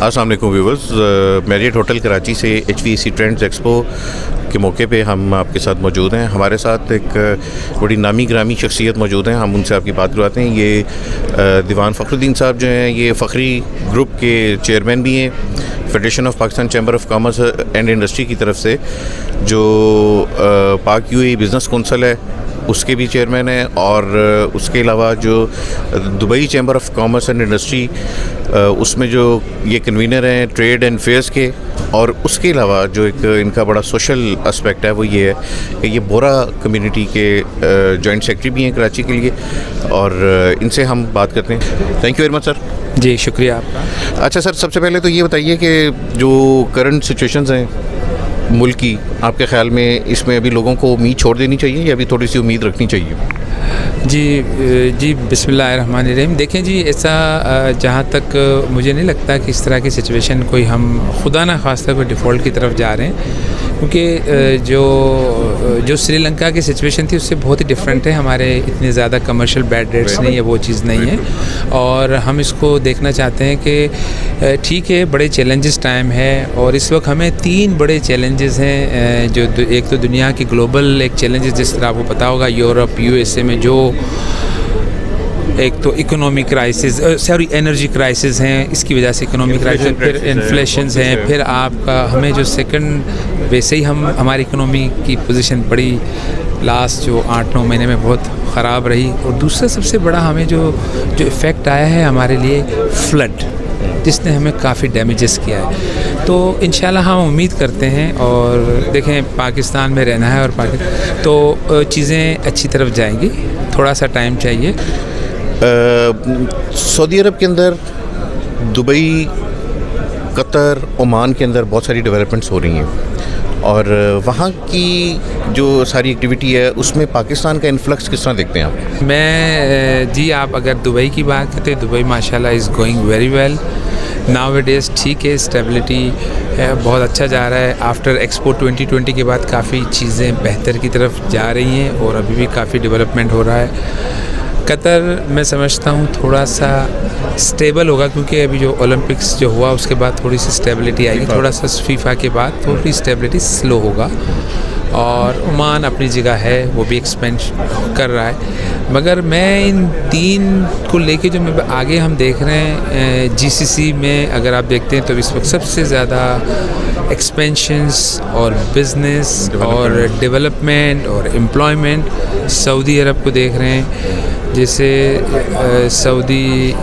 अस्सलाम वालेकुम viewers, Marriott hotel Karachi से HVAC ट्रेंड्स एक्सपो के मौके पे हम आपके साथ मौजूद हैं। हमारे साथ एक बड़ी नामी ग्रामी शख्सियत मौजूद हैं, हम उनसे आपकी बात करवाते हैं। ये दीवान फ़खरुद्दीन साहब जो हैं, ये फ़खरी ग्रुप के चेयरमैन भी हैं, federation of Pakistan chamber of commerce and industry की तरफ से, जो पाक UAE बिज़नेस कौंसिल है उसके भी चेयरमैन हैं, और उसके अलावा जो Dubai chamber of commerce and industry उसमें जो ये कन्वीनर हैं ट्रेड एंड फेयर्स के, और उसके अलावा जो एक इनका बड़ा सोशल एस्पेक्ट है वो ये है कि ये बोरा कम्युनिटी के जॉइंट सेक्रेटरी भी हैं कराची के लिए, और इनसे हम बात करते हैं। Thank you very much sir. जी शुक्रिया आपका। अच्छा सर, सबसे पहले तो ये बताइए कि जो करंट सिचुएशंस हैं मुल्क की, आपके ख़्याल में इसमें अभी लोगों को उम्मीद छोड़ देनी चाहिए या अभी थोड़ी सी उम्मीद रखनी चाहिए? जी बिस्मिल्लाहिर्रहमानिर्रहीम। देखें जी, ऐसा जहाँ तक मुझे नहीं लगता कि इस तरह की सिचुएशन कोई हम खुदा ना खास्ता कोई डिफ़ॉल्ट की तरफ जा रहे हैं, क्योंकि जो श्रीलंका की सिचुएशन थी उससे बहुत ही डिफरेंट है। हमारे इतने ज़्यादा कमर्शियल बैड रेट्स नहीं है, वो चीज़ नहीं है, और हम इसको देखना चाहते हैं कि ठीक है, बड़े चैलेंजेस टाइम है, और इस वक्त हमें 3 बड़े चैलेंजेस हैं। जो एक तो दुनिया की ग्लोबल एक चैलेंजेस, जिस तरह आपको पता होगा यूरोप USA में जो एक तो economic crisis, sorry energy crisis हैं, इसकी वजह से इकोनॉमिक क्राइसिस, फिर इन्फ्लेशंस हैं, फिर आपका हमें जो सेकंड, वैसे ही हमारी इकोनॉमी की पोजीशन बड़ी लास्ट जो 8-9 महीने में बहुत ख़राब रही, और दूसरा सबसे बड़ा हमें जो इफ़ेक्ट आया है हमारे लिए फ्लड, जिसने हमें काफ़ी डैमेजेस किया है। तो इंशाल्लाह हम उम्मीद करते हैं, और देखें पाकिस्तान में रहना है और तो चीज़ें अच्छी तरफ जाएंगी, थोड़ा सा टाइम चाहिए। सऊदी अरब के अंदर, दुबई, कतर, ओमान के अंदर बहुत सारी डेवलपमेंट्स हो रही हैं, और वहाँ की जो सारी एक्टिविटी है उसमें पाकिस्तान का इन्फ्लक्स किस तरह देखते हैं आप? जी, आप अगर दुबई की बात करते हैं, दुबई माशाल्लाह is going very well now it is. ठीक है, स्टेबिलिटी है, बहुत अच्छा जा रहा है। आफ्टर एक्सपो 2020 के बाद काफ़ी चीज़ें बेहतर की तरफ जा रही हैं, और अभी भी काफ़ी डेवलपमेंट हो रहा है। कतर मैं समझता हूँ थोड़ा सा स्टेबल होगा, क्योंकि अभी जो ओलंपिक्स जो हुआ उसके बाद थोड़ी सी स्टेबिलिटी आएगी, थोड़ा सा फीफा के बाद थोड़ी स्टेबिलिटी स्लो होगा। और ओमान अपनी जगह है, वो भी एक्सपेंशन कर रहा है, मगर मैं इन 3 को लेके जो मैं आगे हम देख रहे हैं GCC में, अगर आप देखते हैं तो इस वक्त सबसे ज़्यादा एक्सपेंशंस और बिज़नेस और डेवलपमेंट और एम्प्लॉयमेंट सऊदी अरब को देख रहे हैं। जैसे सऊदी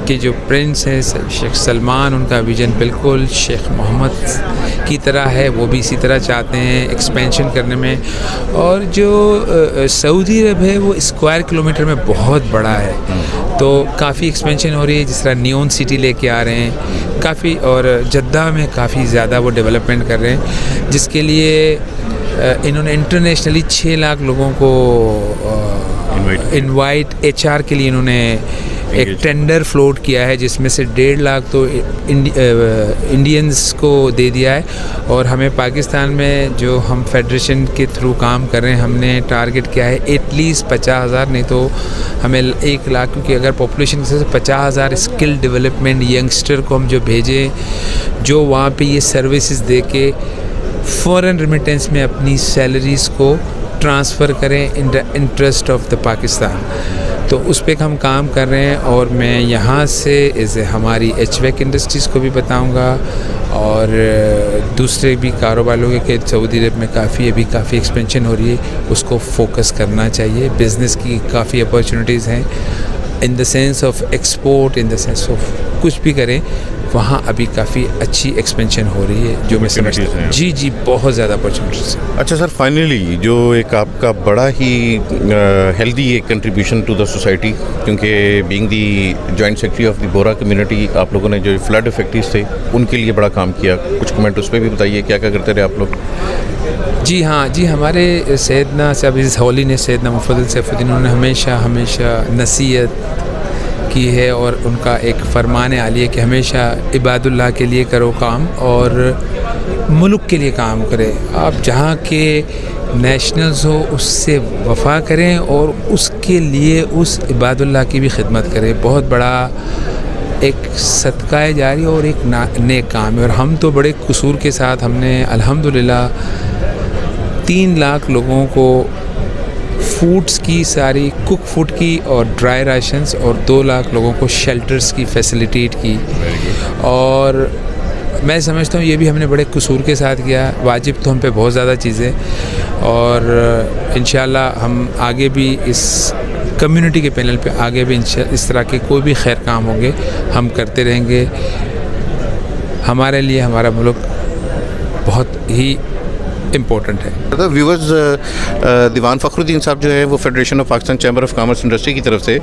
के जो प्रिंस हैं शेख सलमान, उनका विजन बिल्कुल शेख मोहम्मद की तरह है, वो भी इसी तरह चाहते हैं एक्सपेंशन करने में। और जो सऊदी अरब है वो स्क्वायर किलोमीटर में बहुत बड़ा है, तो काफ़ी एक्सपेंशन हो रही है। जिस तरह नियोन सिटी लेके आ रहे हैं काफ़ी, और जद्दा में काफ़ी ज़्यादा वो डेवलपमेंट कर रहे हैं, जिसके लिए इन्होंने इंटरनेशनली 6 लाख लोगों को इनवाइट HR के लिए इन्होंने एक टेंडर फ्लोट किया है, जिसमें से 1.5 लाख तो इंडियंस को दे दिया है। और हमें पाकिस्तान में जो हम फेडरेशन के थ्रू काम कर रहे हैं, हमने टारगेट किया है एटलीस्ट 50,000, नहीं तो हमें 1 लाख, क्योंकि अगर पॉपुलेशन से 50,000 स्किल डेवलपमेंट यंगस्टर को हम जो भेजें, जो वहाँ पे ये सर्विसेज दे के फॉरेन रेमिटेंस में अपनी सैलरीज़ को ट्रांसफ़र करें in the interest of the Pakistan, तो उस पर हम काम कर रहे हैं। और मैं यहाँ से हमारी HVAC इंडस्ट्रीज़ को भी बताऊँगा, और दूसरे भी कारोबार लोग के सऊदी अरब में काफ़ी एक्सपेंशन हो रही है, उसको फोकस करना चाहिए। बिज़नेस की काफ़ी अपॉर्चुनिटीज़ हैं, in the sense of export, in the sense of कुछ भी करें, वहाँ अभी काफ़ी अच्छी एक्सपेंशन हो रही है, जो मैं समझता हूँ। जी बहुत ज़्यादा अपॉर्चुनिटीज़ हैं। अच्छा सर, फाइनली जो एक आपका बड़ा ही हेल्दी एक कंट्रीब्यूशन टू द सोसाइटी, क्योंकि being the joint secretary of the Bora community, आप लोगों ने जो फ्लड इफेक्टिव्स थे उनके लिए बड़ा काम किया, कुछ कमेंट उस पर भी बताइए, क्या क्या करते रहे आप लोग? जी हाँ जी, हमारे सैयदना साहब इस हौली ने, सैयदना मुफद्दल सैफुद्दीन, उन्होंने हमेशा नसीहत की है, और उनका एक फरमान आली है कि हमेशा इबादुल्लाह के लिए करो काम, और मुल्क के लिए काम करें। आप जहाँ के नेशनल्स हो उससे वफ़ा करें, और उसके लिए उस इबादुल्लाह की भी खिदमत करें। बहुत बड़ा एक सदका जारी और एक नेक काम है। और हम तो बड़े कसूर के साथ हमने अल्हम्दुलिल्लाह 3 लाख लोगों को फूड्स की सारी कुक फूड की और ड्राई राशंस और 2 लाख लोगों को शेल्टर्स की फैसिलिटेट की। और मैं समझता हूँ ये भी हमने बड़े कसूर के साथ किया। वाजिब तो हम पे बहुत ज़्यादा चीज़ें, और इंशाल्लाह हम आगे भी इस कम्युनिटी के पैनल पे आगे भी इस तरह के कोई भी खैर काम होंगे हम करते रहेंगे। हमारे लिए हमारा मुल्क बहुत ही इम्पोर्टेंट है। व्यूवर्स, दीवान फ़खरुद्दीन साहब जो है वो federation of Pakistan chamber of commerce industry की तरफ से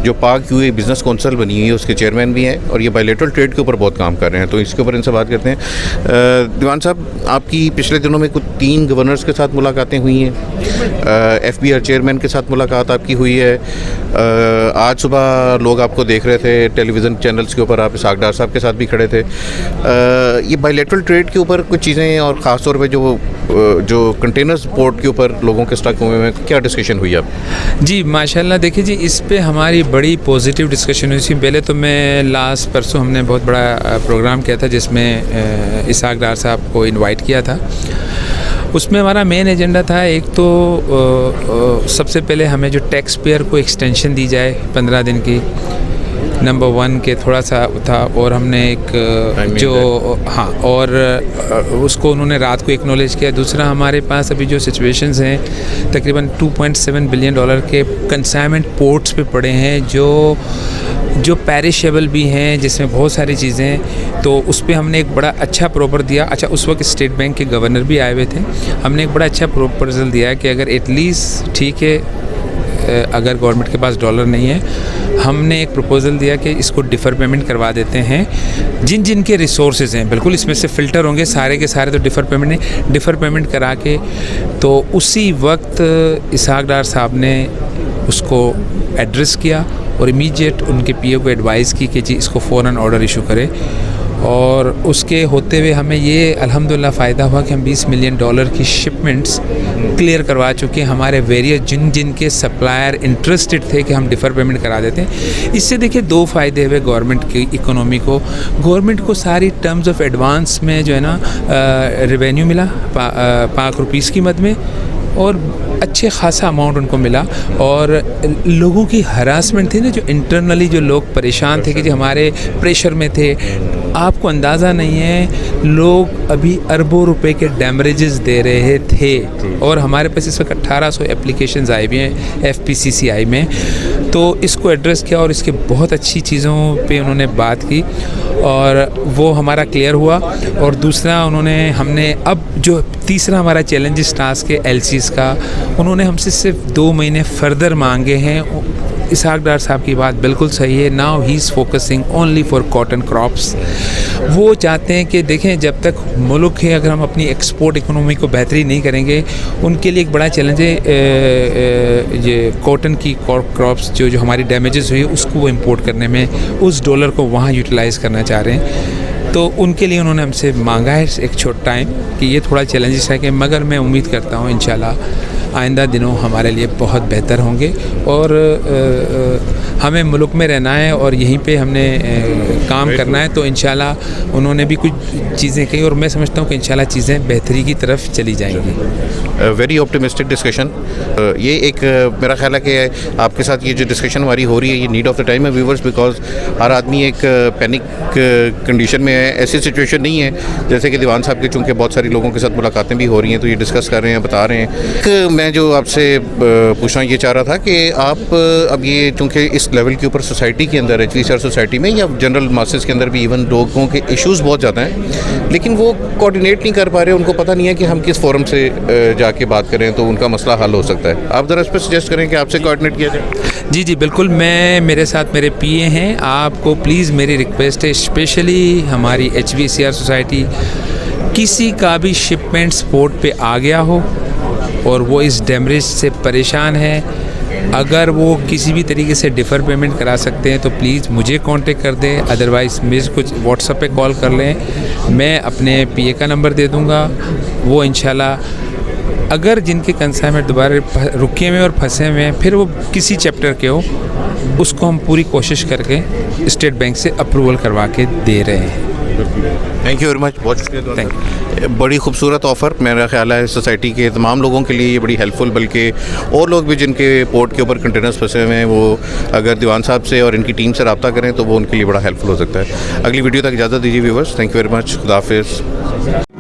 जो पाक यूए बिज़नेस कौंसिल बनी हुई है उसके चेयरमैन भी हैं, और ये बायलैटरल ट्रेड के ऊपर बहुत काम कर रहे हैं, तो इसके ऊपर इनसे बात करते हैं। दीवान साहब, आपकी पिछले दिनों में कुछ 3 गवर्नर्स के साथ मुलाकातें हुई हैं, FBR चेयरमैन के साथ मुलाकात आपकी हुई है, आज सुबह लोग आपको देख रहे थे टेलीविज़न चैनल्स के ऊपर, आप इसहाक डार साहब के साथ भी खड़े थे। ये बायलैटरल ट्रेड के ऊपर कुछ चीज़ें, और ख़ास तौर पे जो कंटेनर्स पोर्ट के ऊपर लोगों के स्टक हुए हैं, क्या डिस्कशन हुई आप? जी माशाल्लाह, देखिए जी, इस पे हमारी बड़ी पॉजिटिव डिस्कशन हुई थी। पहले तो मैं लास्ट परसों हमने बहुत बड़ा प्रोग्राम किया था जिसमें इसहाक डार साहब को इनवाइट किया था। उसमें हमारा मेन एजेंडा था, एक तो सबसे पहले हमें जो टैक्स पेयर को एक्सटेंशन दी जाए 15 दिन की, नंबर 1 के थोड़ा सा था। और हमने एक जो हाँ, और उसको उन्होंने रात को एक्नॉलेज किया। दूसरा, हमारे पास अभी जो सिचुएशंस हैं तकरीबन $2.7 बिलियन के कंसाइनमेंट पोर्ट्स पे पड़े हैं जो पेरिशेबल भी हैं, जिसमें बहुत सारी चीज़ें, तो उस पर हमने एक बड़ा अच्छा प्रॉपर दिया। अच्छा, उस वक्त स्टेट बैंक के गवर्नर भी आए हुए थे। हमने एक बड़ा अच्छा प्रपोजल दिया कि अगर एटलीस्ट ठीक है, अगर गवर्नमेंट के पास डॉलर नहीं है, हमने एक प्रपोज़ल दिया कि इसको डिफ़र पेमेंट करवा देते हैं जिन के रिसोर्सेज हैं। बिल्कुल इसमें से फ़िल्टर होंगे, सारे के सारे तो डिफ़र पेमेंट करा के, तो उसी वक्त इसहाक डार साहब ने उसको एड्रेस किया और इमीडिएट उनके PA को एडवाइस की कि जी इसको फ़ौरन ऑर्डर इशू करें। और उसके होते हुए हमें ये अल्हम्दुलिल्लाह फ़ायदा हुआ कि हम $20 मिलियन की शिपमेंट्स क्लियर करवा चुके हैं। हमारे वेरियस जिन के सप्लायर इंटरेस्टेड थे कि हम डिफ़र पेमेंट करा देते हैं। इससे देखिए 2 फ़ायदे हुए गवर्नमेंट की इकोनॉमी को। गवर्नमेंट को सारी टर्म्स ऑफ एडवांस में जो है ना रेवेन्यू मिला पाक रुपीस की मद में, और अच्छे खासा अमाउंट उनको मिला। और लोगों की हरासमेंट थी ना, जो इंटरनली जो लोग परेशान थे कि जो हमारे प्रेशर में थे, आपको अंदाज़ा नहीं है, लोग अभी अरबों रुपए के डैमरेजेस दे रहे थे। और हमारे पास इस वक्त 1800 एप्लीकेशंस आई हुई हैं FPCCI में। तो इसको एड्रेस किया और इसके बहुत अच्छी चीज़ों पे उन्होंने बात की, और वो हमारा क्लियर हुआ। और दूसरा, हमने अब जो तीसरा हमारा चैलेंजेस टास्क है LCs का, उन्होंने हमसे सिर्फ 2 महीने फर्दर मांगे हैं। इसहाक डार साहब की बात बिल्कुल सही है। Now he is focusing only for cotton crops. वो चाहते हैं कि देखें, जब तक मुल्क है, अगर हम अपनी एक्सपोर्ट इकोनॉमी को बेहतरी नहीं करेंगे, उनके लिए एक बड़ा चैलेंज है ये कॉटन की क्रॉप्स जो हमारी डैमेजेस हुई उसको वो इम्पोर्ट करने में, उस डॉलर को वहाँ यूटिलाइज़ करना चाह रहे हैं। तो उनके लिए उन्होंने हमसे मांगा है एक शॉर्ट टाइम कि ये थोड़ा चैलेंजेस है कि, मगर मैं उम्मीद करता हूँ इंशाल्लाह आइंदा दिनों हमारे लिए बहुत बेहतर होंगे। और हमें मुल्क में रहना है और यहीं पे हमने काम करना है। तो इंशाल्लाह उन्होंने भी कुछ चीज़ें कही और मैं समझता हूँ कि इंशाल्लाह चीज़ें बेहतरी की तरफ चली जाएंगी। Very optimistic discussion. ये एक मेरा ख्याल है कि आपके साथ ये जो डिस्कशन हमारी हो रही है ये नीड ऑफ द टाइम है व्यूवर्स, बिकॉज हर आदमी एक पैनिक कंडीशन में है। ऐसी सिचुएशन नहीं है जैसे कि दीवान साहब के, चूँकि बहुत सारी लोगों के साथ मुलाकातें भी हो रही हैं तो ये डिस्कस कर रहे हैं, बता रहे हैं। मैं जो आपसे पूछना ये चाह रहा था कि आप अब ये चूँकि इस लेवल के ऊपर सोसाइटी के अंदर, HVCR सोसाइटी में या जनरल मासेस के अंदर भी इवन लोगों के इश्यूज़ बहुत ज़्यादा हैं, लेकिन वो कोऑर्डिनेट नहीं कर पा रहे, उनको पता नहीं है कि हम किस फोरम से जाके बात करें तो उनका मसला हल हो सकता है। आप ज़रा इस पर सजेस्ट करें कि आपसे कोऑर्डिनेट किया जाए। जी जी बिल्कुल, मेरे साथ मेरे PA हैं। आपको प्लीज़ मेरी रिक्वेस्ट है, स्पेशली हमारी HVCR सोसाइटी, किसी का भी शिपमेंट पोर्ट पे आ गया हो और वो इस डैमरेज से परेशान है, अगर वो किसी भी तरीके से डिफ़र पेमेंट करा सकते हैं तो प्लीज़ मुझे कांटेक्ट कर दें, अदरवाइज़ मुझे कुछ व्हाट्सएप पे कॉल कर लें। मैं अपने PA का नंबर दे दूँगा, वो इंशाल्लाह अगर जिनके कंसाइनमेंट दोबारा रुके हुए और फंसे हुए हैं, फिर वो किसी चैप्टर के हो, उसको हम पूरी कोशिश करके स्टेट बैंक से अप्रूवल करवा के दे रहे हैं। थैंक यू वेरी मच, बहुत शुक्रिया। Thank बड़ी खूबसूरत ऑफ़र, मेरा ख्याल है सोसाइटी के तमाम लोगों के लिए ये बड़ी हेल्पफुल, बल्कि और लोग भी जिनके पोर्ट के ऊपर कंटेनर्स फंसे हुए हैं, वो अगर दीवान साहब से और इनकी टीम से रब्ता करें तो वो उनके लिए बड़ा हेल्पफुल हो सकता है। अगली वीडियो तक इजाज़त दीजिए viewers, thank you very much, खुदा हाफिज़।